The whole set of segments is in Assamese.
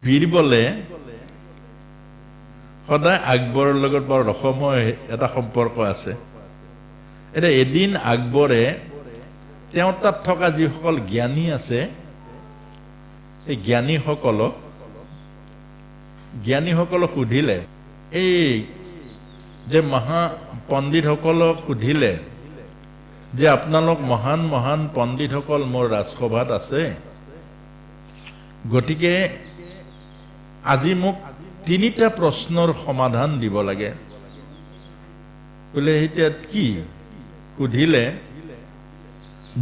বীৰবলে সদায় আকবৰৰ লগত বৰ ৰসময় এটা সম্পৰ্ক আছে। এতিয়া এদিন আকবৰে তেওঁৰ তাত থকা যিসকল জ্ঞানী আছে এই জ্ঞানীসকলক সুধিলে, এই যে পণ্ডিতসকলক সুধিলে যে আপোনালোক মহান মহান পণ্ডিতসকল মোৰ ৰাজসভাত আছে, গতিকে আজি মোক তিনিটা প্ৰশ্নৰ সমাধান দিব লাগে। বোলে এতিয়া কি সুধিলে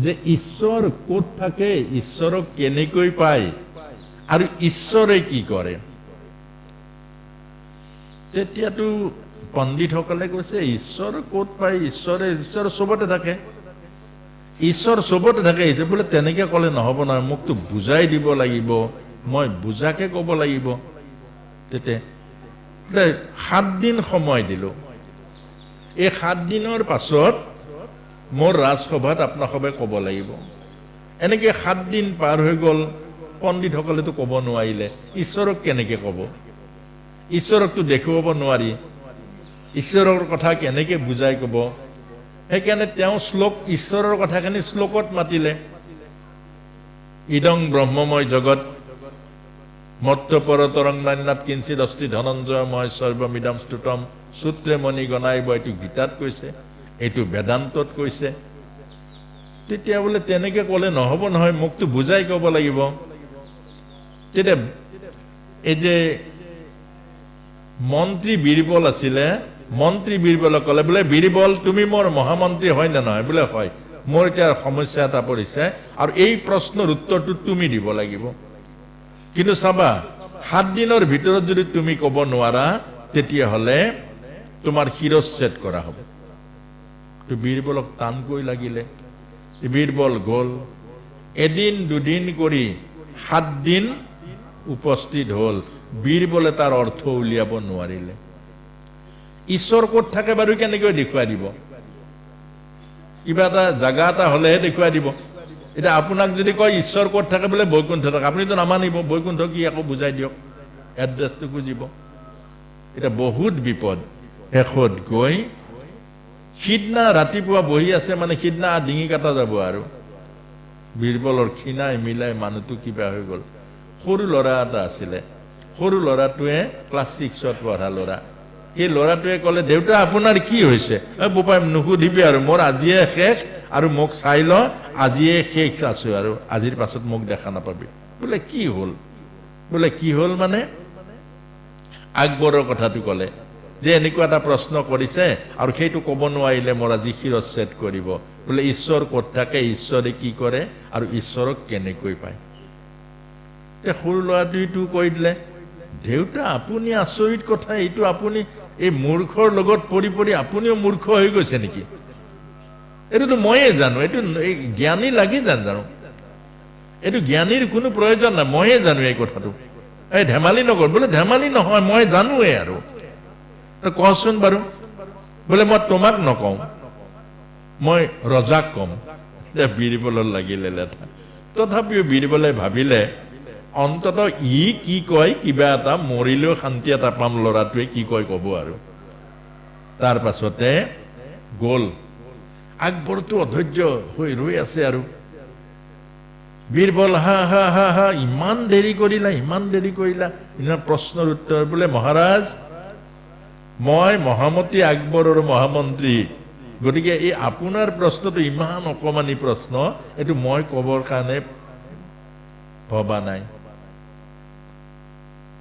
যে ঈশ্বৰ ক'ত থাকে, ঈশ্বৰক কেনেকৈ পায় আৰু ঈশ্বৰে কি কৰে। তেতিয়াতো পণ্ডিতসকলে কৈছে ঈশ্বৰ ক'ত পায়, ঈশ্বৰ চবতে থাকে, ঈশ্বৰ চবতে থাকে। বোলে তেনেকে ক'লে নহ'ব নহয়, মোকতো বুজাই দিব লাগিব, মই বুজাকে ক'ব লাগিব। তেতিয়া 7 দিন সময় দিলোঁ। এই 7 দিনৰ পাছত মোৰ ৰাজসভাত আপোনাসবে ক'ব লাগিব। এনেকে 7 দিন পাৰ হৈ গ'ল, পণ্ডিতসকলেতো ক'ব নোৱাৰিলে। ঈশ্বৰক কেনেকে ক'ব, ঈশ্বৰকতো দেখুৱাব নোৱাৰি, ঈশ্বৰৰ কথা কেনেকে বুজাই ক'ব। সেইকাৰণে তেওঁ ঈশ্বৰৰ কথাখিনি শ্লোকত মাতিলে। ইদং ব্ৰহ্মময় জগত মত্তপৰতৰং নান্যাৎ কিঞ্চিৎ অস্তি ধনঞ্জয় মই সৰ্বমিদম স্তুতম সূত্ৰে মণি গণাইব। এইটো গীতাত কৈছে, এইটো বেদান্তত কৈছে। তেতিয়া বোলে তেনেকে ক'লে নহ'ব নহয়, মোকতো বুজাই ক'ব লাগিব। তেতিয়া এই যে মন্ত্ৰী বীৰবল আছিলে, মন্ত্ৰী বীৰবলক ক'লে, বোলে বীৰবল তুমি মোৰ মহামন্ত্ৰী হয় নে নহয়? বোলে হয়। মোৰ এতিয়া সমস্যা এটা পৰিছে আৰু এই প্ৰশ্নৰ উত্তৰটো তুমি দিব লাগিব। কিন্তু চাবা, 7 দিনৰ ভিতৰত যদি তুমি ক'ব নোৱাৰা তেতিয়াহ'লে তোমাৰ শিৰচ্ছেদ কৰা হ'ব। বীৰবলক টানকৈ লাগিলে। বীৰবল গ'ল, এদিন দুদিন কৰি 7 দিন উপস্থিত হ'ল। বীৰবলে তাৰ অৰ্থ উলিয়াব নোৱাৰিলে। ঈশ্বৰ ক'ত থাকে বাৰু কেনেকৈ দেখুৱাই দিব? কিবা এটা জাগা এটা হ'লেহে দেখুৱাই দিব। এতিয়া আপোনাক যদি কয় ঈশ্বৰ ক'ত থাকে, বোলে বৈকুণ্ঠ থাকে, আপুনিতো নামানিব। বৈকুণ্ঠ কি আকৌ বুজাই দিয়ক, এড্ৰেছটো খুজিব। এতিয়া বহুত বিপদ। শেষত গৈ সিদিনা ৰাতিপুৱা বহি আছে, মানে সিদিনা ডিঙি কাটা যাব আৰু। বীৰবলৰ ক্ষীণাই মিলাই মানুহটো কিবা হৈ গ'ল। সৰু ল'ৰা এটা আছিলে, সৰু ল'ৰাটোৱে ক্লাছ 6ত পঢ়া ল'ৰা। সেই ল'ৰাটোৱে ক'লে, দেউতা আপোনাৰ কি হৈছে? বোপাই নুসুধিবি আৰু, মোৰ আজিয়ে শেষ আৰু মোক চাই ল, আজিয়ে শেষ আছো আৰু, আজিৰ পাছত মোক দেখা নাপাবি। বোলে কি হ'ল? বোলে কি হ'ল মানে আকবৰৰ কথাটো ক'লে যে এনেকুৱা এটা প্ৰশ্ন কৰিছে আৰু সেইটো ক'ব নোৱাৰিলে মোৰ আজি শিৰচ্ছেদ কৰিব। বোলে ঈশ্বৰ ক'ত থাকে, ঈশ্বৰে কি কৰে আৰু ঈশ্বৰক কেনেকৈ পায়। সৰু ল'ৰাটোৱেতো কৈ দিলে, দেউতা আপুনি আচৰিত কথা, এইটো আপুনি এই মূৰ্খৰ লগত পৰি পৰি আপুনিও মূৰ্খ হৈ গৈছে নেকি? এইটোতো ময়ে জানো, এইটো জ্ঞানী লাগি জানো, এইটো জ্ঞানীৰ কোনো প্ৰয়োজন নাই, ময়ে জানো এই কথাটো। এই ধেমালি নকৰ। বোলে ধেমালি নহয়, মই জানোৱে আৰু। কচোন বাৰু। বোলে মই তোমাক নকওঁ, মই ৰজাক কম। বীৰবলৰ লাগিলে লেঠা। তথাপিও বীৰবলে ভাবিলে অন্তত ই কি কয়, কিবা এটা মৰিলেও শান্তি এটা পাম, ল'ৰাটোৱে কি কয় ক'ব আৰু। তাৰ পাছতে গ'ল। আকবৰটো অধৈৰ্য হৈ ৰৈ আছে আৰু। বীৰবল হা হা হা হা, ইমান দেৰি কৰিলা, ইমান দেৰি কৰিলা, ইমান প্ৰশ্নৰ উত্তৰ। বোলে মহাৰাজ, মই মহামতী আকবৰৰ মহামন্ত্ৰী, গতিকে এই আপোনাৰ প্ৰশ্নটো ইমান অকমানি প্ৰশ্ন, এইটো মই ক'বৰ কাৰণে ভবা নাই।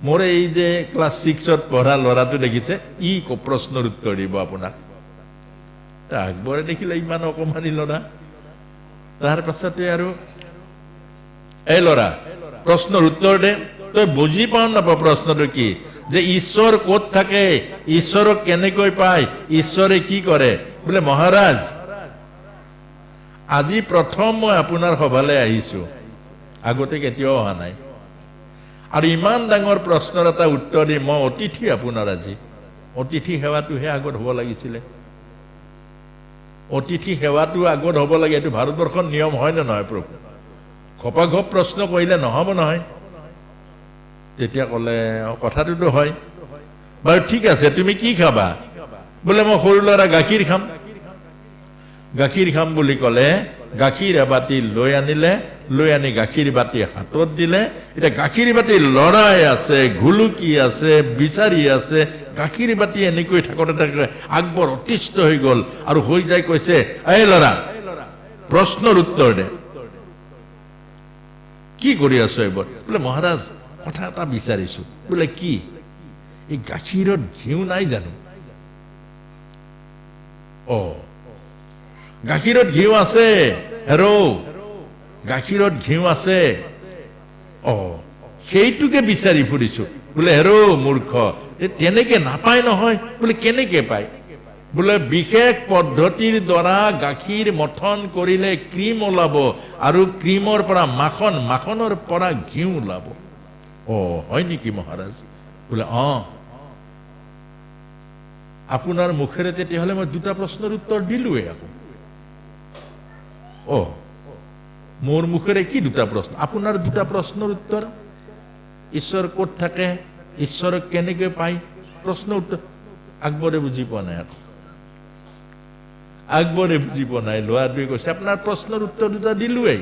মোৰ এই যে ক্লাছ 6ত পঢ়া ল'ৰাটো দেখিছে, ই প্ৰশ্নৰ উত্তৰ দিব আপোনাক। আকবৰে দেখিলে ইমান অকমানি ল'ৰা। তাৰ পাছতে আৰু, এই ল'ৰা প্ৰশ্নৰ উত্তৰ দে। তই বুজি পাও নাপাও প্ৰশ্নটো কি, যে ঈশ্বৰ ক'ত থাকে, ঈশ্বৰক কেনেকৈ পায়, ঈশ্বৰে কি কৰে? বোলে মহাৰাজ, আজি প্ৰথম মই আপোনাৰ সভালৈ আহিছো, আগতে কেতিয়াও অহা নাই, আৰু ইমান ডাঙৰ প্ৰশ্নৰ এটা উত্তৰ দি মই অতিথি আপোনাৰ। আজি অতিথি সেৱাটোহে আগত হ'ব লাগিছিলে। অতিথি সেৱাটো আগত হ'ব লাগে, এইটো ভাৰতবৰ্ষৰ নিয়ম হয় নে নহয় প্ৰভু? ঘপাঘপ প্ৰশ্ন কৰিলে নহ'ব নহয়। তেতিয়া ক'লে কথাটোতো হয়, বাৰু ঠিক আছে তুমি কি খাবা? বোলে মই সৰু ল'ৰা গাখীৰ খাম। গাখীৰ খাম বুলি ক'লে গাখীৰ এবাতি লৈ আনিলে, লৈ আনি গাখীৰ বাতি হাতত দিলে। এতিয়া গাখীৰ বাতি লৰাই আছে, ঘুলুকি আছে, বিচাৰি আছে, গাখীৰ বাতি এনেকৈ থাকোঁতে আকবৰ অতিষ্ঠ হৈ গ'ল আৰু হৈ যায় কৈছে, এই ল'ৰা প্ৰশ্নৰ উত্তৰ দে, কি কৰি আছো এইবোৰ? বোলে মহাৰাজ কথা এটা বিচাৰিছো। বোলে কি? এই গাখীৰত ঘিউ নাই জানো? অ গাখীৰত ঘিউ আছে হেৰৌ, গাখীৰত ঘিউ আছে। অ সেইটোকে বিচাৰি ফুৰিছো। বোলে হেৰৌ মূৰ্খ, তেনেকে নাপায় নহয়। বোলে কেনেকে পায়? বোলে বিশেষ পদ্ধতিৰ দ্বাৰা গাখীৰ মথন কৰিলে ক্ৰীম ওলাব আৰু ক্ৰীমৰ পৰা মাখন, মাখনৰ পৰা ঘিউ ওলাব। অ হয় নেকি মহাৰাজ? বোলে আপোনাৰ মুখেৰে তেতিয়াহ'লে মই দুটা প্ৰশ্নৰ উত্তৰ দিলোৱে। আকৌ মোৰ মুখেৰে কি দুটা প্ৰশ্ন? আপোনাৰ দুটা প্ৰশ্নৰ উত্তৰ। ঈশ্বৰ ক'ত থাকে, ঈশ্বৰক কেনেকে পায়, প্ৰশ্ন উত্তৰ। আকবৰে বুজি পোৱা নাই। আকৌ আকবৰে বুজি পোৱা নাই। ল'ৰাটোৱে কৈছে আপোনাৰ প্ৰশ্নৰ উত্তৰ দুটা দিলোৱেই।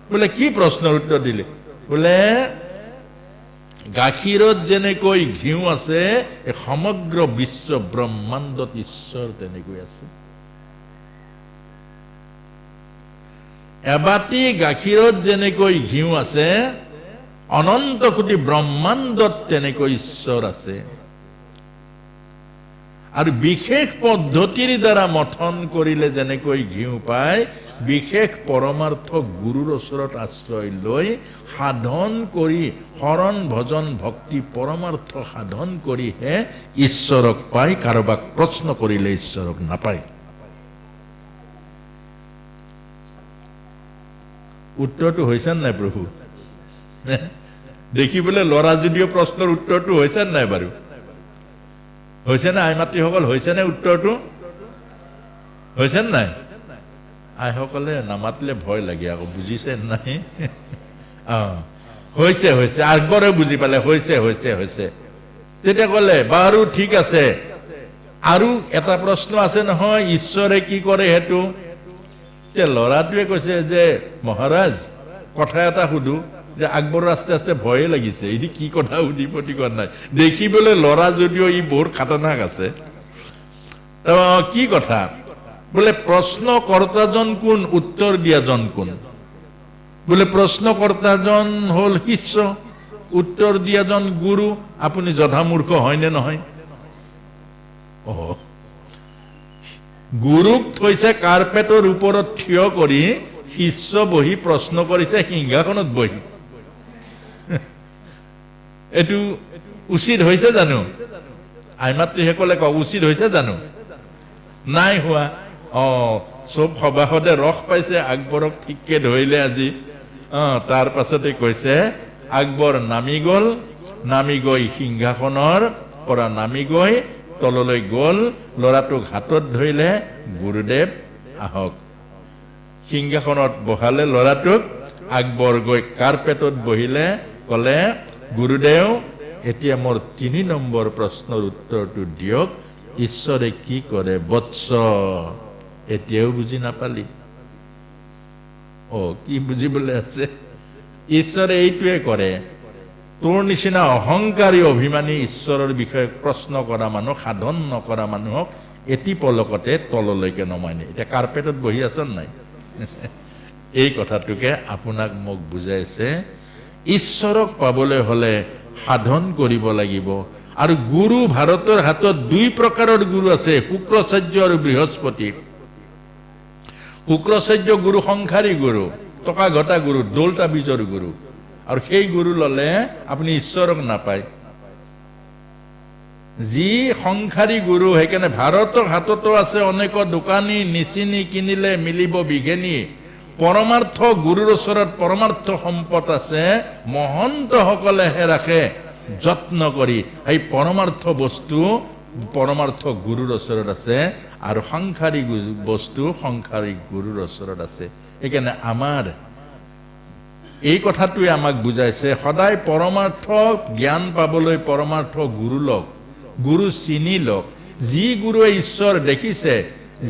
বোলে কি প্ৰশ্নৰ উত্তৰ দিলে? বোলে গাখীৰত যেনেকৈ ঘিউ আছে, সমগ্ৰ বিশ্ব ব্ৰহ্মাণ্ডত ঈশ্বৰ তেনেকৈ আছে। এবাতি গাখীৰত যেনেকৈ ঘিউ আছে, অনন্ত কোটি ব্ৰহ্মাণ্ডত তেনেকৈ ঈশ্বৰ আছে। আৰু বিশেষ পদ্ধতিৰ দ্বাৰা মথন কৰিলে যেনেকৈ ঘিউ পায়, বিশেষ পৰমাৰ্থ গুৰুৰ ওচৰত আশ্ৰয় লৈ সাধন কৰি শৰণ ভজন ভক্তি পৰমাৰ্থ সাধন কৰিহে ঈশ্বৰক পায়। কাৰোবাক প্ৰশ্ন কৰিলে ঈশ্বৰক নাপায়। উত্তৰটো হৈছে নাই প্ৰভু? দেখিবলৈ ল'ৰা যদিও প্ৰশ্নৰ উত্তৰটো হৈছে নাই বাৰু? হৈছে নে আইমাতৃসকল? হৈছে নে উত্তৰটো? হৈছে নাই? আইসকলে নামাতিলে ভয় লাগে আকৌ, বুজিছে নাই? হৈছে হৈছে, আকবৰে বুজি পালে হৈছে হৈছে হৈছে। তেতিয়া ক'লে বাৰু ঠিক আছে, আৰু এটা প্ৰশ্ন আছে নহয়, ঈশ্বৰে কি কৰে সেইটো? ল'ৰাটোৱে কৈছে যে মহাৰাজ কথা এটা সুধো। যে আকবৰৰ আস্তে আস্তে ভয়ে লাগিছে, এই কি কথা সুধিব ঠিক নাই। দেখিবলৈ ল'ৰা যদিও ই বহুত খাতাৰনাক আছে। কি কথা? বোলে প্ৰশ্নকৰ্তাজন কোন, উত্তৰ দিয়াজন কোন? বোলে প্ৰশ্নকৰ্তাজন হল শিষ্য, উত্তৰ দিয়াজন গুৰু। আপুনি যধামূৰ্খ হয়নে নহয়? গুৰুক থৈছে কাৰ্পেটৰ ওপৰত থিয় কৰি, শিষ্য বহি প্ৰশ্ন কৰিছে সিংহাসনত বহি। এইটো উচিত হৈছে জানো? আইমাতৃসকলে কওক, উচিত হৈছে জানো? নাই হোৱা। চব সভাসদে ৰস পাইছে, আকবৰক ঠিককে ধৰিলে আজি। তাৰ পাছতে কৈছে আকবৰ নামি গল, নামি গৈ সিংহাসনৰ পৰা নামি গৈ তললৈ গল, ল'ৰাটোক হাতত ধৰিলে, গুৰুদেৱ আহক। সিংহাসনত বহালে ল'ৰাটোক। আকবৰ গৈ কাৰ্পেটত বহিলে, কলে গুৰুদেৱ এতিয়া মোৰ ৩ নম্বৰ প্ৰশ্নৰ উত্তৰটো দিয়ক, ঈশ্বৰে কি কৰে বৎস? এতিয়াও বুজি নাপালি? কি বুজিবলৈ আছে? ঈশ্বৰে এইটোৱে কৰে, তোৰ নিচিনা অহংকাৰী অভিমানী ঈশ্বৰৰ বিষয়ে প্ৰশ্ন কৰা মানুহ, সাধন নকৰা মানুহক এটি পলকতে তললৈকে নমাই নিয়ে। এতিয়া কাৰ্পেটত বহি আছ নাই? এই কথাটোকে আপোনাক মোক বুজাইছে। ঈশ্বৰক পাবলৈ হলে সাধন কৰিব লাগিব। আৰু গুৰু ভাৰতৰ হাতত 2 প্ৰকাৰৰ গুৰু আছে, শুক্ৰাচাৰ্য আৰু বৃহস্পতি। শুক্ৰাচাৰ্য গুৰু সংসাৰী গুৰু, টকা ঘটা গুৰু, দৌলতা বীজৰ গুৰু। আৰু সেই গুৰু ললে আপুনি ঈশ্বৰক নাপায়। যি সংসাৰী গুৰু, সেইকাৰণে ভাৰতৰ হাততো আছে অনেক দোকানী, নিচিনি কিনিলে মিলিব বিঘেনি। পৰমাৰ্থ গুৰুৰ ওচৰত পৰমাৰ্থ সম্পদ আছে, মহন্তসকলেহে ৰাখে যত্ন কৰি। এই পৰমাৰ্থ বস্তু পৰমাৰ্থ গুৰুৰ ওচৰত আছে, আৰু সাংসাৰিক বস্তু সাংসাৰিক গুৰুৰ ওচৰত আছে। সেইকাৰণে আমাৰ এই কথাটোৱে আমাক বুজাইছে সদায় পৰমাৰ্থ জ্ঞান পাবলৈ পৰমাৰ্থ গুৰু লওক, গুৰু চিনি লওক। যি গুৰুৱে ঈশ্বৰ দেখিছে,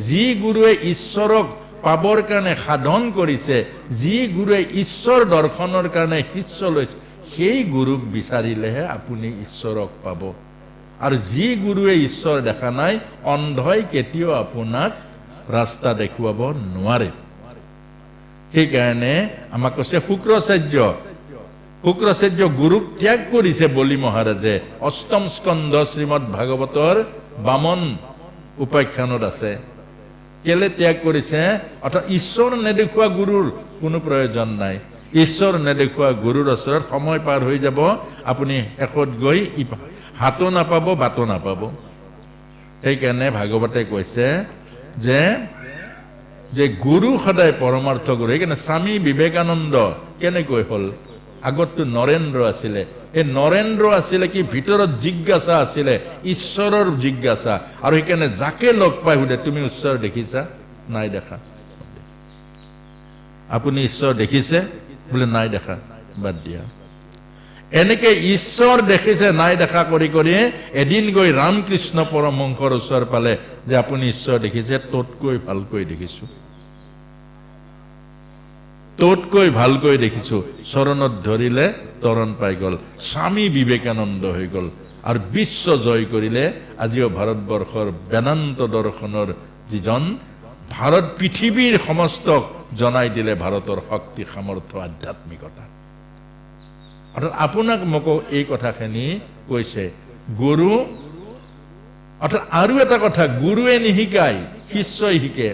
যি গুৰুৱে ঈশ্বৰক পাবৰ কাৰণে সাধন কৰিছে, যি গুৰুৱে ঈশ্বৰ দৰ্শনৰ কাৰণে শিষ্য লৈছে, সেই গুৰুক বিচাৰিলেহে আপুনি ঈশ্বৰক পাব। আৰু যি গুৰুৱে ঈশ্বৰ দেখা নাই, অন্ধই কেতিয়াও আপোনাক ৰাস্তা দেখুৱাব নোৱাৰে। সেইকাৰণে আমাক কৈছে শুক্ৰাচাৰ্য গুৰুক ত্যাগ কৰিছে বলি মহাৰাজে। অষ্টম স্কন্ধ শ্ৰীমদ ভাগৱতৰ বামন উপাখ্যানত আছে। কেলে ত্যাগ কৰিছে? অৰ্থাৎ ঈশ্বৰ নেদেখুওৱা গুৰুৰ কোনো প্ৰয়োজন নাই। ঈশ্বৰ নেদেখুওৱা গুৰুৰ ওচৰত সময় পাৰ হৈ যাব, আপুনি শেষত গৈ হাতো নাপাব, বাটো নাপাব। সেইকাৰণে ভাগৱতে কৈছে যে গুৰু সদায় পৰমাৰ্থ গুৰু। সেইকাৰণে স্বামী বিবেকানন্দ কেনেকৈ হ'ল? আগততো নৰেন্দ্ৰ আছিলে। এই নৰেন্দ্ৰ আছিলে কি? ভিতৰত জিজ্ঞাসা আছিলে, ঈশ্বৰৰ জিজ্ঞাসা। আৰু সেইকাৰণে যাকে লগ পাই সোধে, তুমি ঈশ্বৰ দেখিছা? নাই দেখা। আপুনি ঈশ্বৰ দেখিছে? বোলে নাই দেখা, বাদ দিয়া। এনেকে ঈশ্বৰ দেখিছে নাই দেখা কৰি কৰি এদিন গৈ ৰামকৃষ্ণ পৰমহংসৰ ওচৰ পালে যে আপুনি ঈশ্বৰ দেখিছে? তোতকৈ ভালকৈ দেখিছো, তোতকৈ ভালকৈ দেখিছো। চৰণত ধৰিলে তৰণ পাই গল, স্বামী বিবেকানন্দ হৈ গল আৰু বিশ্ব জয় কৰিলে। আজিও ভাৰতবৰ্ষৰ বেদান্ত দৰ্শনৰ যিজন ভাৰত পৃথিৱীৰ সমস্তক জনাই দিলে ভাৰতৰ শক্তি সামৰ্থ্য আধ্যাত্মিকতা। অৰ্থাৎ আপোনাক মোকো এই কথাখিনি কৈছে গুৰু। অৰ্থাৎ আৰু এটা কথা, গুৰুৱে নিশিকায়, শিষ্যই শিকে।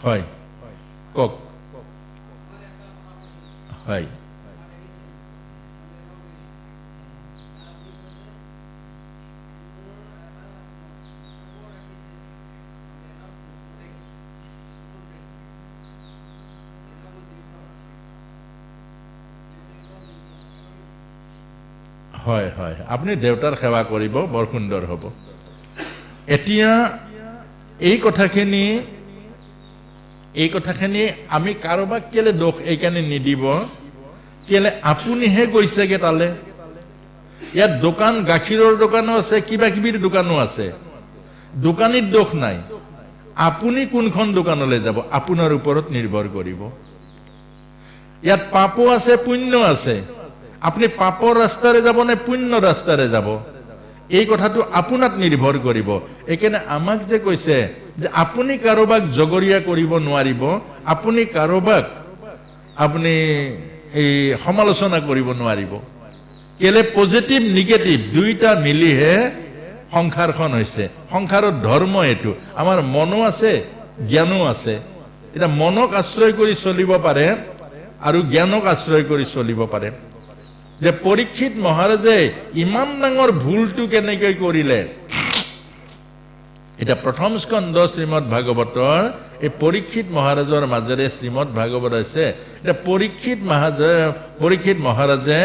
হয়, কওক। হয়, হয়, হয়, আপুনি দেউতাৰ সেৱা কৰিব, বৰ সুন্দৰ হ'ব। এতিয়া এই কথাখিনি আমি কাৰোবাক কেলে দোষ এইকাৰণে নিদিব, কেলে আপুনিহে গৈছেগে তালে। ইয়াত দোকান, গাখীৰৰ দোকানো আছে, কিবা কিবিৰ দোকানো আছে, দোকানীৰ দোষ নাই। আপুনি কোনখন দোকানলৈ যাব আপোনাৰ ওপৰত নিৰ্ভৰ কৰিব। ইয়াত পাপো আছে, পুণ্য আছে। আপুনি পাপৰ ৰাস্তাৰে যাব নে পুণ্য ৰাস্তাৰে যাব, এই কথাটো আপোনাক নিৰ্ভৰ কৰিব। এইকাৰণে আমাক যে কৈছে যে আপুনি কাৰোবাক জগৰীয়া কৰিব নোৱাৰিব, আপুনি কাৰোবাক আপুনি এই সমালোচনা কৰিব নোৱাৰিব। কেলে? পজিটিভ নিগেটিভ দুইটা মিলিহে সংসাৰখন হৈছে। সংসাৰৰ ধৰ্ম এইটো। আমাৰ মনো আছে, জ্ঞানো আছে। এতিয়া মনক আশ্ৰয় কৰি চলিব পাৰে আৰু জ্ঞানক আশ্ৰয় কৰি চলিব পাৰে। যে পৰীক্ষিত মহাৰাজে ইমান ডাঙৰ ভুলটো কেনেকৈ কৰিলে? এতিয়া প্ৰথম স্কন্ধ শ্ৰীমদ ভাগৱতৰ এই পৰীক্ষিত মহাৰাজৰ মাজেৰে শ্ৰীমদ ভাগৱত আছে। এতিয়া পৰীক্ষিত মহাৰাজে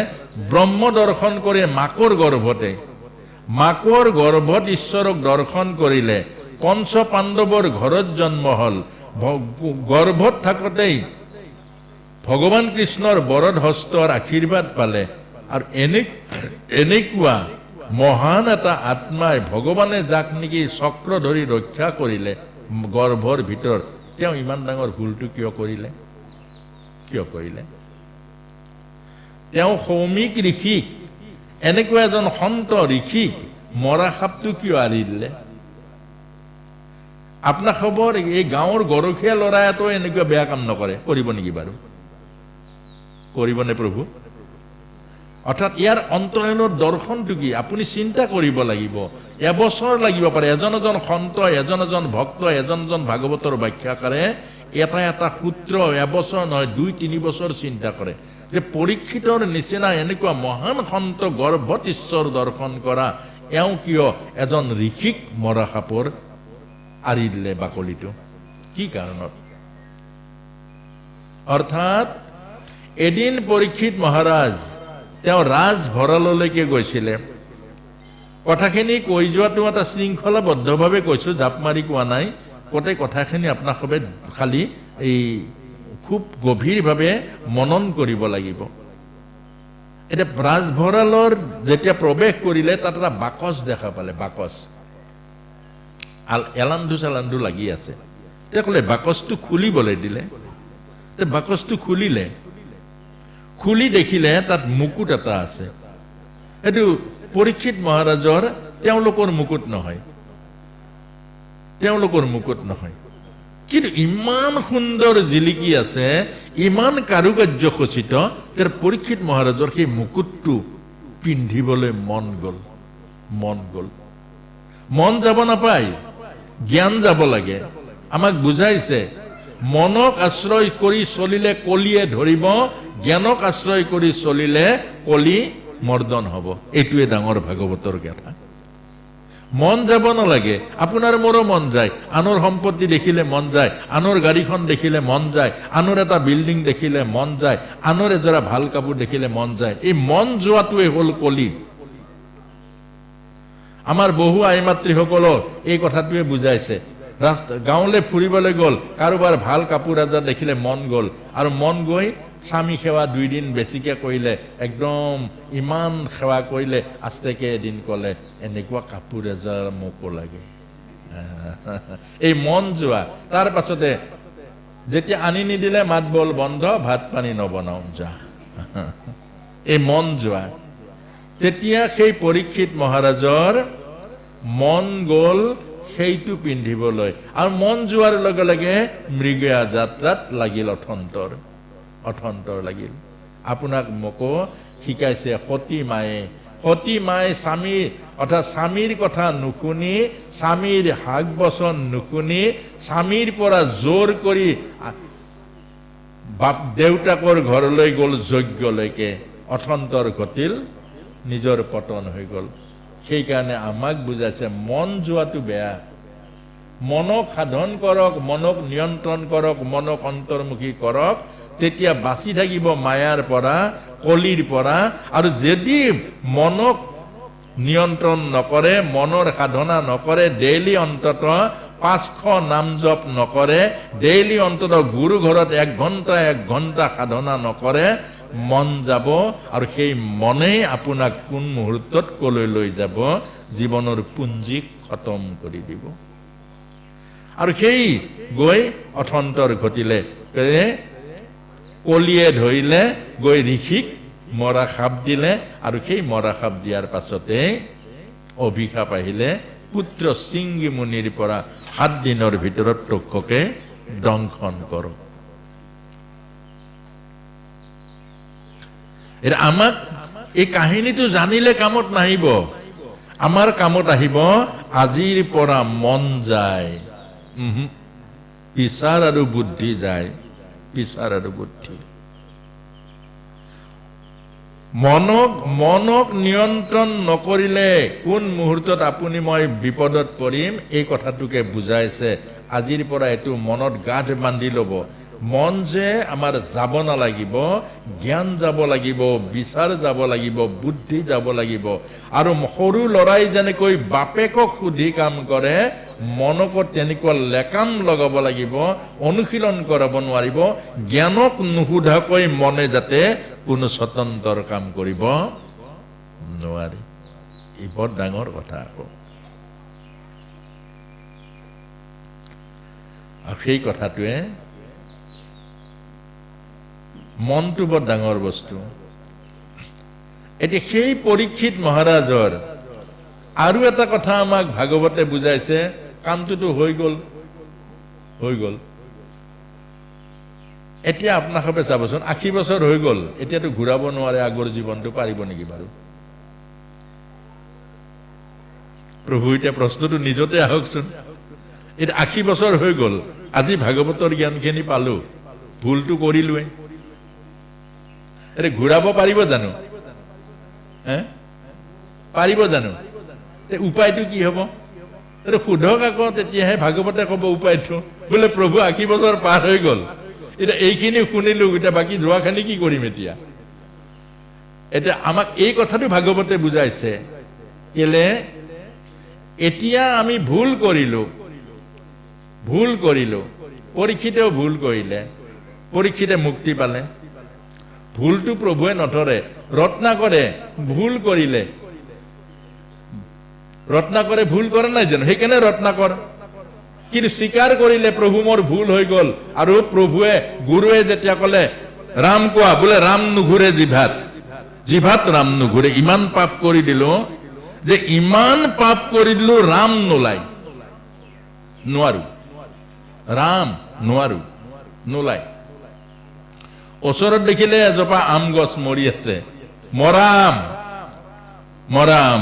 ব্ৰহ্ম দৰ্শন কৰি মাকৰ গৰ্ভত ঈশ্বৰক দৰ্শন কৰিলে। পঞ্চ পাণ্ডৱৰ ঘৰত জন্ম হল। গৰ্ভত থাকোঁতেই ভগৱান কৃষ্ণৰ বৰদ হস্তৰ আশীৰ্বাদ পালে। আৰু এনেকুৱা মহান এটা আত্মাই ভগৱানে যাক নেকি চক্ৰ ধৰি ৰক্ষা কৰিলে গৰ্ভৰ ভিতৰত, তেওঁ ইমান ডাঙৰ ভুলটো কিয় কৰিলে? তেওঁ সৌমিক ঋষিক, এনেকুৱা এজন সন্ত ঋষিক মৰা সাপটো কিয় আঁৰি দিলে? আপোনাৰ খবৰ, এই গাঁৱৰ গৰখীয়া ল'ৰা এটাও এনেকুৱা বেয়া কাম নকৰে, কৰিব নেকি বাৰু? কৰিবনে প্ৰভু? অৰ্থাৎ ইয়াৰ অন্তৰায়ণৰ দৰ্শনটো কি আপুনি চিন্তা কৰিব লাগিব। এবছৰ লাগিব পাৰে এজন সন্ত, এজন ভক্ত, এজন ভাগৱতৰ ব্যাখ্যাকাৰে এটা সূত্ৰ এবছৰ নহয় 2-3 বছৰ চিন্তা কৰে যে পৰীক্ষিতৰ নিচিনা এনেকুৱা মহান সন্ত গৰ্ভত ঈশ্বৰ দৰ্শন কৰা এওঁ কিয় এজন ঋষিক মৰা সাপৰ আঁৰি দিলে বাকলিটো, কি কাৰণত? অৰ্থাৎ এদিন পৰীক্ষিত মহাৰাজ তেওঁ ৰাজ ভঁৰাললৈকে গৈছিলে। কথাখিনি কৈ যোৱাটো এটা শৃংখলাবদ্ধভাৱে কৈছো, জাপ মাৰি কোৱা নাই। গোটেই কথাখিনি আপোনাক সবে খালি এই খুব গভীৰভাৱে মনন কৰিব লাগিব। এটা ৰাজভঁৰালৰ যেতিয়া প্ৰৱেশ কৰিলে তাত এটা বাকচ দেখা পালে, বাকচ এলান্ধু চেলান্ধু লাগি আছে। তেওঁ ক'লে বাকচটো খুলিবলৈ দিলে। বাকচটো খুলিলে, খুলি দেখিলে তাত মুকুট এটা আছে। এইটো পৰীক্ষিত মহাৰাজৰ তেওঁলোকৰ মুকুট নহয়, তেওঁলোকৰ মুকুট নহয়, কিন্তু ইমান সুন্দৰ জিলিকি আছে, ইমান কাৰুকাৰ্য খচিত, তেওঁৰ পৰীক্ষিত মহাৰাজৰ সেই মুকুটটো পিন্ধিবলৈ মন গ'ল। মন যাব নাপায়, জ্ঞান যাব লাগে। আমাক বুজাইছে মনক আশ্ৰয় কৰি চলিলে কলিয়ে ধৰিব, জ্ঞানক আশ্ৰয় কৰি চলিলে কলি মৰ্দন হ'ব। এইটোৱে ডাঙৰ ভাগৱতৰ কথা। মন যাব নালাগে। আপোনাৰ মোৰো মন যায়, আনৰ সম্পত্তি দেখিলে মন যায়, আনৰ গাড়ীখন দেখিলে মন যায়, আনৰ এটা বিল্ডিং দেখিলে মন যায়, আনৰ এযোৰা ভাল কাপোৰ দেখিলে মন যায়। এই মন যোৱাটোৱে হ'ল কলি। আমাৰ বহু আই মাতৃসকলক এই কথাটোৱে বুজাইছে। গাঁৱলৈ ফুৰিবলৈ গ'ল, কাৰোবাৰ ভাল কাপোৰ এযোৰ দেখিলে মন গ'ল, আৰু মন গৈ স্বামী সেৱা 2 দিন বেছিকে কৰিলে, একদম ইমান সেৱা কৰিলে, আস্তেকে এদিন ক'লে এনেকুৱা কাপোৰ এযোৰ মোকো লাগে। এই মন যোৱা। তাৰ পাছতে যেতিয়া আনি নিদিলে মাত বল বন্ধ, ভাত পানী নবনাও যা। এই মন যোৱা। তেতিয়া সেই পৰীক্ষিত মহাৰাজৰ মন গ'ল সেইটো পিন্ধিবলৈ, আৰু মন যোৱাৰ লগে লগে মৃগয়া যাত্ৰাত লাগিল অথন্তৰ লাগিল। আপোনাক মোকো শিকাইছে সতী মায়ে। সতী মায়ে স্বামীৰ অৰ্থাৎ স্বামীৰ কথা নুশুনি, স্বামীৰ হাক বচন নুশুনি, স্বামীৰ পৰা জোৰ কৰি বাপ দেউতাকৰ ঘৰলৈ গ'ল যজ্ঞলৈকে, অথন্তৰ ঘটিল, নিজৰ পতন হৈ গ'ল। সেইকাৰণে আমাক বুজাইছে মন যোৱাটো বেয়া। মনক সাধন কৰক, মনক নিয়ন্ত্ৰণ কৰক, মনক অন্তৰ্মুখী কৰক, তেতিয়া বাচি থাকিব মায়াৰ পৰা, কলিৰ পৰা। আৰু যদি মনক নিয়ন্ত্ৰণ নকৰে, মনৰ সাধনা নকৰে, ডেইলি অন্তত 500 নাম জপ নকৰে, ডেইলি অন্তত গুৰু ঘৰত 1 ঘণ্টা সাধনা নকৰে, মন যাব। আৰু সেই মনেই আপোনাক কোন মুহূৰ্তত কলৈ লৈ যাব, জীৱনৰ পুঞ্জি খতম কৰি দিব। আৰু সেই গৈ অথন্তৰ ঘটিলে, কলিয়ে ধৰিলে, গৈ ঋষিক মৰা সাপ দিলে, আৰু সেই মৰা সাপ দিয়াৰ পাছতে অভিশাপ আহিলে, পুত্ৰ সিংগী মুনিৰ পৰা 7 দিনৰ ভিতৰত তক্ষকে দংশন কৰক। আমাক এই কাহিনীটো জানিলে কামত নাহিব, আমাৰ কামত আহিব আজিৰ পৰা মন যায়, বিচাৰ আৰু বুদ্ধি যায়, বিচাৰ আৰু বুদ্ধি। মনক নিয়ন্ত্ৰণ নকৰিলে কোন মুহূৰ্তত আপুনি মই বিপদত পৰিম, এই কথাটোকে বুজাইছে। আজিৰ পৰা এইটো মনত গাঁঠ বান্ধি ল'ব। মন যে আমাৰ যাব নালাগিব, জ্ঞান যাব লাগিব, বিচাৰ যাব লাগিব, বুদ্ধি যাব লাগিব। আৰু সৰু ল'ৰাই যেনেকৈ বাপেকক সুধি কাম কৰে, মনকো তেনেকুৱা লেকাম লগাব লাগিব, অনুশীলন কৰাব নোৱাৰিব। জ্ঞানক নুসুধাকৈ মনে যাতে কোনো স্বতন্ত্ৰ কাম কৰিব নোৱাৰে। এই বৰ ডাঙৰ কথা। আকৌ আৰু সেই কথাটোৱে, মনটো বৰ ডাঙৰ বস্তু। এতিয়া সেই পৰীক্ষিত মহাৰাজৰ আৰু এটা কথা আমাক ভাগৱতে বুজাইছে। কামটোতো হৈ গ'ল। এতিয়া আপোনালোকে চাবচোন, 80 বছৰ হৈ গ'ল, এতিয়াতো ঘূৰাব নোৱাৰে আগৰ জীৱনটো, পাৰিব নেকি বাৰু? প্ৰভু এতিয়া প্ৰশ্নটো নিজতে আহকচোন। এতিয়া 80 বছৰ হৈ গ'ল, আজি ভাগৱতৰ জ্ঞানখিনি পালো, ভুলটো কৰিলোৱে, এতিয়া ঘূৰাব পাৰিব জানো? পাৰিব জানো? উপায়টো কি হ'ব? সোধক আকৌ, তেতিয়াহে ভাগৱতে ক'ব উপায়টো। বোলে প্ৰভু 80 বছৰ পাৰ হৈ গ'ল, এতিয়া এইখিনি শুনিলো, এতিয়া বাকী যোৱাখিনি কি কৰিম? এতিয়া আমাক এই কথাটো ভাগৱতে বুজাইছে। কেলে এতিয়া আমি ভুল কৰিলো, পৰীক্ষিতেও ভুল কৰিলে, পৰীক্ষিতে মুক্তি পালে। ভুলটো প্ৰভুৱে নধৰে। ৰত্নাকৰে ভুল কৰিলে, ৰত্নাকৰে ভুল কৰা নাই জানো? সেইকাৰণে ৰত্নাকৰ। কিন্তু স্বীকাৰ কৰিলে প্ৰভু মোৰ ভুল হৈ গ'ল। আৰু প্ৰভুৱে গুৰুৱে যেতিয়া ক'লে ৰাম কোৱা, বোলে ৰাম নুঘূৰে জিভাত, জিভাত ৰাম নুঘূৰে। ইমান পাপ কৰি দিলো যে ইমান পাপ কৰি দিলো ৰাম নোলাই, নোৱাৰো, ৰাম নোৱাৰো, নোলাই। ওচৰত দেখিলে এজোপা আম গছ মৰি আছে, মৰাম মৰাম,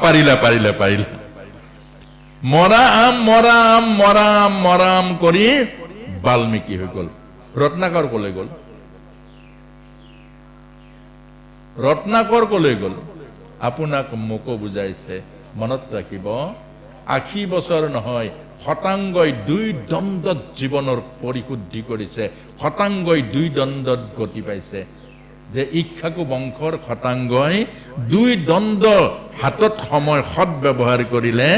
পাৰিলা পাৰিলা পাৰিলা, মৰা আম মৰা আম মৰা আম মৰা আম কৰি বাল্মীকি হৈ গ'ল। ৰত্নাকৰ কলৈ গ'ল? ৰত্নাকৰ কলৈ গ'ল? আপোনাক মোকো বুজাইছে, মনত ৰাখিব। ৮০ বছৰ নহয়, শতাংগই ২ দণ্ডত জীৱনৰ পৰিশুদ্ধি কৰিছে, শতাংগই ২ দণ্ডত গতি পাইছে। যে ইক্ষ্বাকু বংশৰ শতাংগই ২ দণ্ড হাতত সময় সৎ ব্যৱহাৰ কৰিলে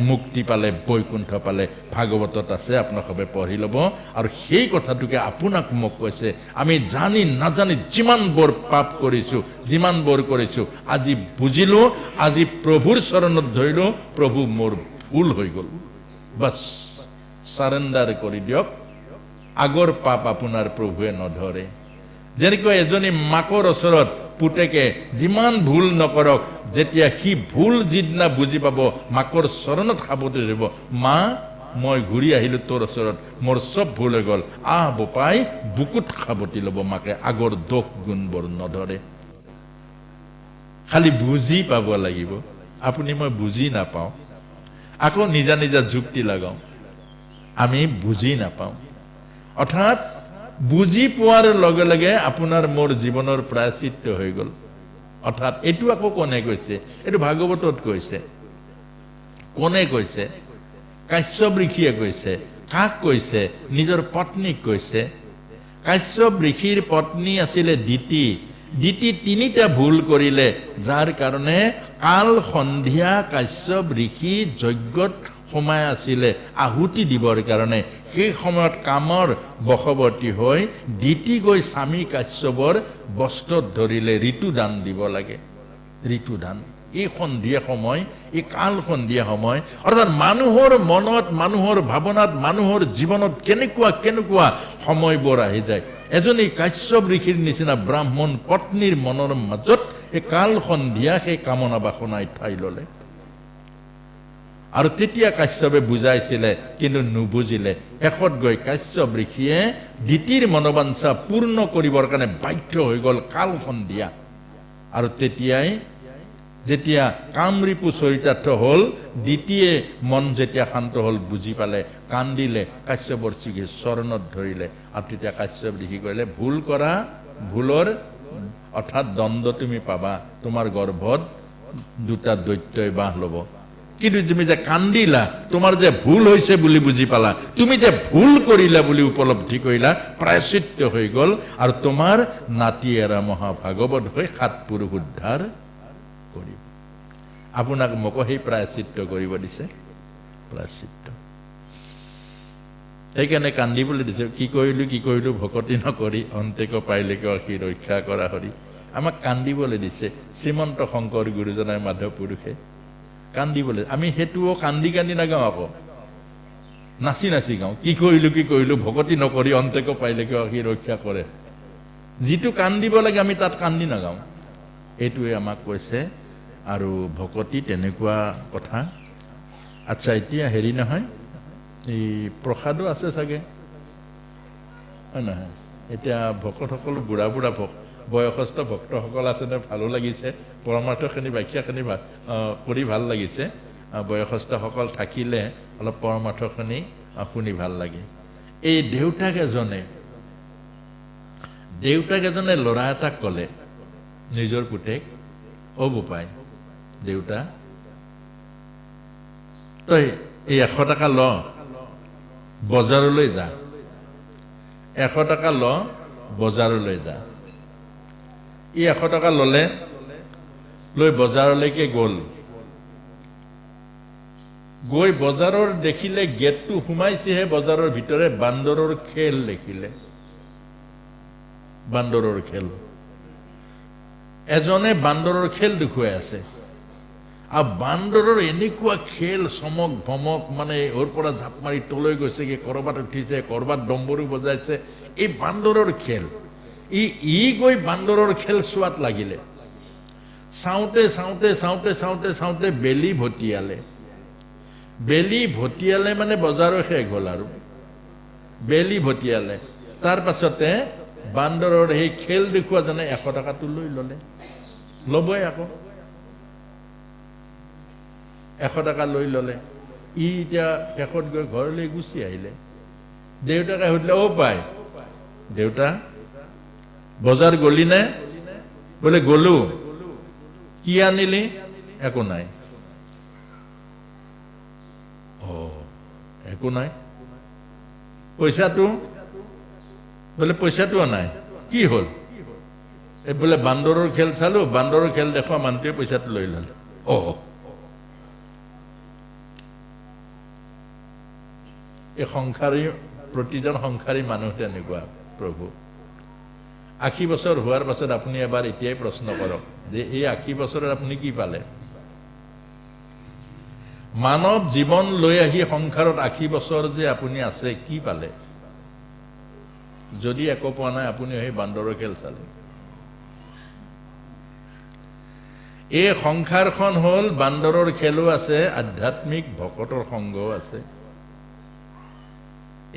মুক্তি পালে, বৈকুণ্ঠ পালে। ভাগৱতত আছে, আপোনাক সবে পঢ়ি ল'ব। আৰু সেই কথাটোকে আপোনাক মোক কৈছে। আমি জানি নাজানি যিমানবোৰ পাপ কৰিছোঁ, যিমানবোৰ কৰিছোঁ, আজি বুজিলো, আজি প্ৰভুৰ চৰণত ধৰিলো, প্ৰভু মোৰ ভুল হৈ গ'ল, বাছ চাৰেণ্ডাৰ কৰি দিয়ক। আগৰ পাপ আপোনাৰ প্ৰভুৱে নধৰে। যেনেকৈ এজনী মাকৰ ওচৰত পুতেকে যিমান ভুল নকৰক, যেতিয়া সি ভুল যিদিনা বুজি পাব, মাকৰ চৰণত সাৱটি ধৰিব, মা মই ঘূৰি আহিলো তোৰ ওচৰত, মোৰ চব ভুল হৈ গ'ল, আহ বোপাই বুকুত সাৱটি ল'ব মাকে। আগৰ দোষ গুণবোৰ নধৰে। খালি বুজি পাব লাগিব। আপুনি মই বুজি নাপাওঁ, আকৌ নিজা নিজা যুক্তি লগাওঁ, আমি বুজি নাপাওঁ। অৰ্থাৎ বুজি পোৱাৰ লগে লগে আপোনাৰ মোৰ জীৱনৰ প্ৰায়শ্চিত্ত হৈ গ'ল। অৰ্থাৎ এইটো আকৌ কোনে কৈছে? এইটো ভাগৱতত কৈছে। কোনে কৈছে? কাশ্যপ ঋষিয়ে কৈছে। কাক কৈছে? নিজৰ পত্নীক কৈছে। কাশ্যপ ঋষিৰ পত্নী আছিলে দিতি। দিতি ৩টা ভুল কৰিলে, যাৰ কাৰণে কাল সন্ধিয়া কাশ্যপ ঋষি যজ্ঞত সোমাই আছিলে আহুতি দিবৰ কাৰণে। সেই সময়ত কামৰ বশৱৰ্তী হৈ দিতি গৈ স্বামী কাশ্যপৰ বস্ত্ৰত ধৰিলে। ঋতুদান দিব লাগে, ঋতুদান। এই সন্ধিয়া সময়, এই কাল সন্ধিয়া সময়, অৰ্থাৎ মানুহৰ মনত, মানুহৰ ভাৱনাত, মানুহৰ জীৱনত কেনেকুৱা কেনেকুৱা সময়বোৰ আহি যায়। এজনী কাশ্যপ ঋষিৰ নিচিনা ব্ৰাহ্মণ পত্নীৰ মনৰ মাজত এই কাল সন্ধিয়া সেই কামনা বাসনাই ঠাই ললে। আৰু তেতিয়া কাশ্যপে বুজাইছিলে, কিন্তু নুবুজিলে। শেষত গৈ কাশ্যপ ঋষিয়ে দিতিৰ মনোবাঞ্ছা পূৰ্ণ কৰিবৰ কাৰণে বাধ্য হৈ গ'ল কাল সন্ধিয়া। আৰু তেতিয়াই যেতিয়া কামৰূপু চৰিতাৰ্থ হ'ল, দিতিয়ে মন যেতিয়া শান্ত হ'ল, বুজি পালে, কান্দিলে, কাশ্যপৰ ঋষিৰ চৰণত ধৰিলে। আৰু তেতিয়া কাশ্যপ ঋষি কৰিলে, ভুল কৰা, ভুলৰ অৰ্থাৎ দণ্ড তুমি পাবা, তোমাৰ গৰ্ভত 2টা দৈত্যই বাহ ল'ব। কিন্তু তুমি যে কান্দিলা, তোমাৰ যে ভুল হৈছে বুলি বুজি পালা, তুমি যে ভুল কৰিলা বুলি উপলব্ধি কৰিলা, প্ৰায়শ্চিত্ত হৈ গ'ল। আৰু তোমাৰ নাতি এৰা মহাভাগৱত হৈ 7 পুৰুষ উদ্ধাৰ কৰিব। আপোনাক মোকো সেই প্ৰায়শ্চিত্ত কৰিব দিছে, প্ৰায়শ্চিত্ত। সেইকাৰণে কান্দিবলৈ দিছে। কি কৰিলো ভকতি নকৰি, অন্তেক পাইলেকে অসি ৰক্ষা কৰা হৰি। আমাক কান্দিবলৈ দিছে শ্ৰীমন্ত শংকৰ গুৰুজনাই, মাধৱ পুৰুষে কান্দিবলৈ। আমি সেইটোও কান্দি কান্দি নাগাওঁ, আকৌ নাচি নাচি গাওঁ। কি কৰিলো ভকতি নকৰি, অন্তেক পাইলেকে অসি ৰক্ষা কৰে। যিটো কান্দিব লাগে আমি তাত কান্দি নাগাওঁ। এইটোৱে আমাক কৈছে। আৰু ভকতি তেনেকুৱা কথা। আচ্ছা, এতিয়া হেৰি নহয়, এই প্ৰসাদো আছে চাগে, হয় নহয়? এতিয়া ভকতসকল বুঢ়া বুঢ়া বয়সস্থ ভক্তসকল আছে নে? ভালো লাগিছে পৰমাৰ্থখিনি, ব্যাখ্যাখিনি কৰি ভাল লাগিছে। বয়সস্থসকল থাকিলে অলপ পৰমাৰ্থখিনি শুনি ভাল লাগে। এই দেউতাক এজনে ল'ৰা এটাক ক'লে, নিজৰ পুতেক, অ বোপাই, দেউতা তই এই 100 টকা ল, বজাৰলৈ যা, 100 টকা ল, বজাৰলৈ যা। ই 100 টকা ল'লে, লৈ বজাৰলৈকে গ'ল। গৈ বজাৰৰ দেখিলে, গেটটো সোমাইছেহে বজাৰৰ ভিতৰে, বান্দৰৰ খেল দেখিলে। বান্দৰৰ খেল এজনে বান্দৰৰ খেল দেখুৱাই আছে আৰু বান্দৰৰ এনেকুৱা খেল চমক ভমক মানে ওৰ পৰা ঝাপ মাৰি তলৈ গৈছেগে কৰবাত উঠিছে কৰবাত ডম্বৰু বজাইছে এই বান্দৰৰ খেল ই গৈ বান্দৰৰ খেল চোৱাত লাগিলে চাওঁতে চাওঁতে চাওঁতে চাওঁতে চাওঁতে বেলি ভটিয়ালে মানে বজাৰো শেষ হ'ল আৰু বেলি ভটিয়ালে তাৰ পাছতে বান্দৰৰ সেই খেল দেখুৱা জনে 100 টকাটো লৈ ল'বই আকৌ 100 টকা লৈ ল'লে ই এতিয়া শেষত গৈ ঘৰলৈ গুচি আহিলে দেউতাকে সুধিলে অ' পাই দেউতা বজাৰ গলি নে বোলে গলো কি আনিলি একো নাই একো নাই পইচাটো বোলে পইচাটোও নাই কি হ'ল এই বোলে বান্দৰৰ খেল চালো বান্দৰৰ খেল দেখুৱা মানুহটোৱে পইচাটো লৈ ল'লে এই সংসাৰী প্ৰতিজন সংসাৰী মানুহ তেনেকুৱা প্ৰভু 80 বছৰ হোৱাৰ পাছত আপুনি এবাৰ এতিয়াই প্ৰশ্ন কৰক যে এই 80 বছৰত আপুনি কি পালে মানৱ জীৱন লৈ আহি সংসাৰত 80 বছৰ যে আপুনি আছে কি পালে যদি একো পোৱা নাই আপুনি সেই বান্দৰৰ খেল চালে এই সংসাৰখন হ'ল বান্দৰৰ খেলো আছে আধ্যাত্মিক ভকতৰ সংগও আছে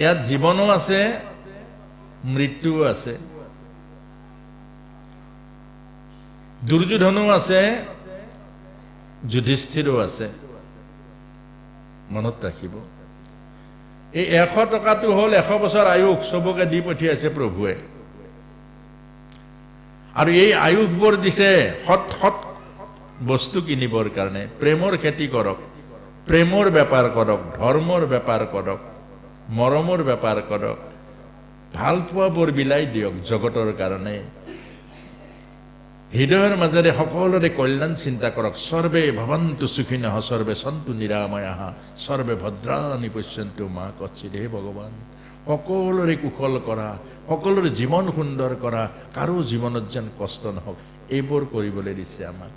ইয়াত জীৱনো আছে মৃত্যুও আছে দুৰ্যোধনো আছে যুধিষ্ঠিৰো আছে মনত ৰাখিব এই 100 টকাটো হ'ল 100 বছৰ আয়ুস চবকে দি পঠিয়াইছে প্ৰভুৱে আৰু এই আয়ুসবোৰ দিছে হত বস্তু কিনিবৰ কাৰণে প্ৰেমৰ খেতি কৰক প্ৰেমৰ বেপাৰ কৰক ধৰ্মৰ বেপাৰ কৰক মৰমৰ বেপাৰ কৰক ভাল পোৱাবোৰ বিলাই দিয়ক জগতৰ কাৰণে হৃদয়ৰ মাজেৰে সকলোৰে কল্যাণ চিন্তা কৰক সৰ্বে ভৱন্তু সুখিনঃ সৰ্বে সন্তু নিৰাময়াঃ সৰ্বে ভদ্ৰাণি পশ্যন্তু মা কচ্ছিদে ভগৱান সকলোৰে কুশল কৰা সকলোৰে জীৱন সুন্দৰ কৰা কাৰো জীৱনত যেন কষ্ট নহওক এইবোৰ কৰিবলৈ দিছে আমাক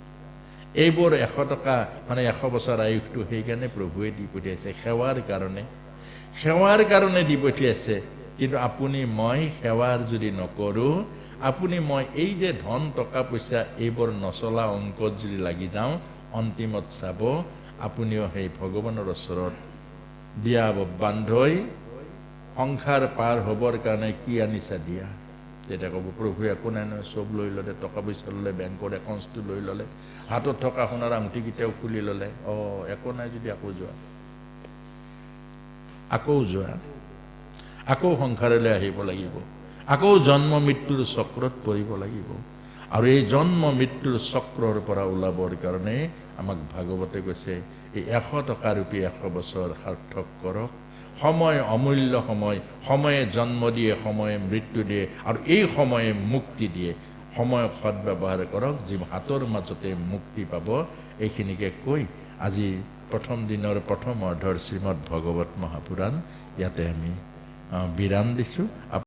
এইবোৰ 100 টকা মানে 100 বছৰ আয়ুসটো সেইকাৰণে প্ৰভুৱে দি পঠিয়াইছে সেৱাৰ কাৰণে দি পঠিয়াইছে কিন্তু আপুনি মই সেৱাৰ যদি নকৰো আপুনি মই এই যে ধন টকা পইচা এইবোৰ নচলা অংকত যদি লাগি যাওঁ অন্তিমত চাব আপুনিও সেই ভগৱানৰ ওচৰত দিয়া বান্ধৈ সংসাৰ পাৰ হ'বৰ কাৰণে কি আনিছা দিয়া তেতিয়া ক'ব প্ৰভু একো নাই নহয় চব লৈ ল'লে টকা পইচা ল'লে বেংকৰ একাউণ্টটো লৈ ল'লে হাতত থকা সোণৰ আংঠিকেইটাও খুলি ল'লে একো নাই যদি আকৌ যোৱা আকৌ সংসাৰলৈ আহিব লাগিব আকৌ জন্ম মৃত্যুৰ চক্ৰত পৰিব লাগিব আৰু এই জন্ম মৃত্যুৰ চক্ৰৰ পৰা ওলাবৰ কাৰণে আমাক ভাগৱতে কৈছে এই 100 টকা ৰূপী 100 বছৰ সাৰ্থক কৰক সময় অমূল্য সময়ে জন্ম দিয়ে সময়ে মৃত্যু দিয়ে আৰু এই সময়ে মুক্তি দিয়ে সময় সদ্ব্যৱহাৰ কৰক যি হাতৰ মাজতে মুক্তি পাব এইখিনিকে কৈ আজি প্ৰথম দিনৰ প্ৰথম অৰ্ধৰ শ্ৰীমদ ভাগৱত মহাপুৰাণ ইয়াতে আমি বিৰাম দিছোঁ।